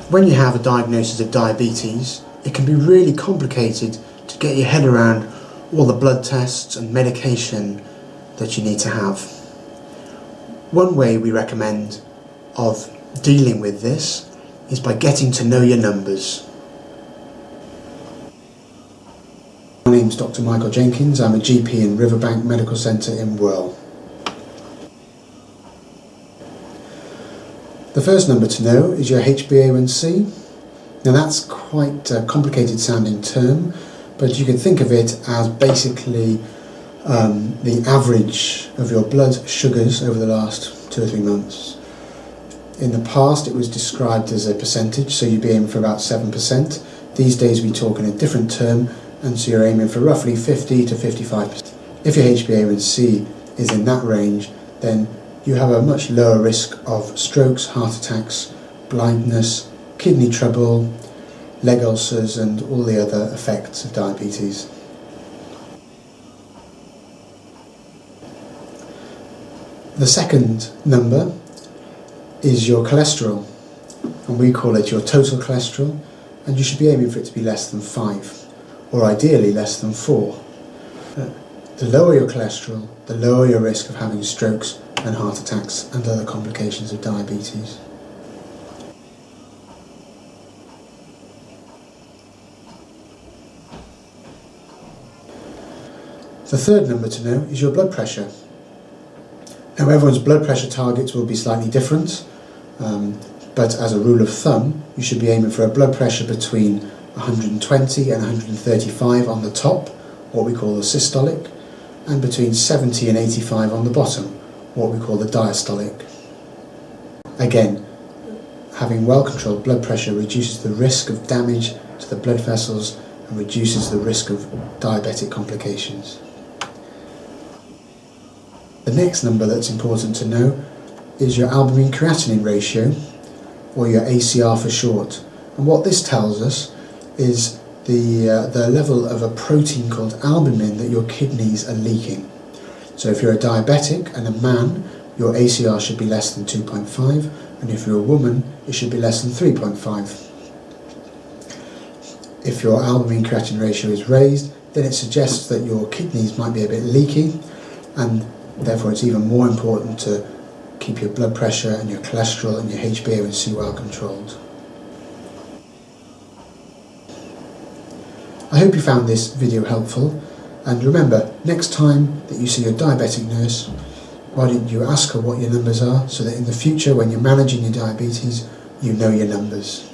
When you have a diagnosis of diabetes, it can be really complicated to get your head around all the blood tests and medication that you need to have. One way we recommend of dealing with this is by getting to know your numbers. My name's Dr. Michael Jenkins. I'm a GP in Riverbank Medical Centre in Wirral. The first number to know is your HbA1c. Now that's quite a complicated sounding term, but you can think of it as basically the average of your blood sugars over the last 2 or 3 months. In the past it was described as a percentage, so you'd be aiming for about 7%. These days we talk in a different term, and so you're aiming for roughly 50 to 55%. If your HbA1c is in that range, then you have a much lower risk of strokes, heart attacks, blindness, kidney trouble, leg ulcers and all the other effects of diabetes. The second number is your cholesterol, and we call it your total cholesterol, and you should be aiming for it to be less than 5, or ideally less than 4. The lower your cholesterol, the lower your risk of having strokes and heart attacks and other complications of diabetes. The third number to know is your blood pressure. Now everyone's blood pressure targets will be slightly different, but as a rule of thumb you should be aiming for a blood pressure between 120 and 135 on the top, what we call the systolic, and between 70 and 85 on the bottom, what we call the diastolic. Again, having well-controlled blood pressure reduces the risk of damage to the blood vessels and reduces the risk of diabetic complications. The next number that's important to know is your albumin-creatinine ratio, or your ACR for short. And what this tells us is the level of a protein called albumin that your kidneys are leaking. So if you're a diabetic and a man, your ACR should be less than 2.5, and if you're a woman, it should be less than 3.5. If your albumin-creatinine ratio is raised, then it suggests that your kidneys might be a bit leaky, and therefore it's even more important to keep your blood pressure and your cholesterol and your HbA1c well controlled. I hope you found this video helpful, and remember, next time that you see your diabetic nurse, why don't you ask her what your numbers are, so that in the future when you're managing your diabetes, you know your numbers.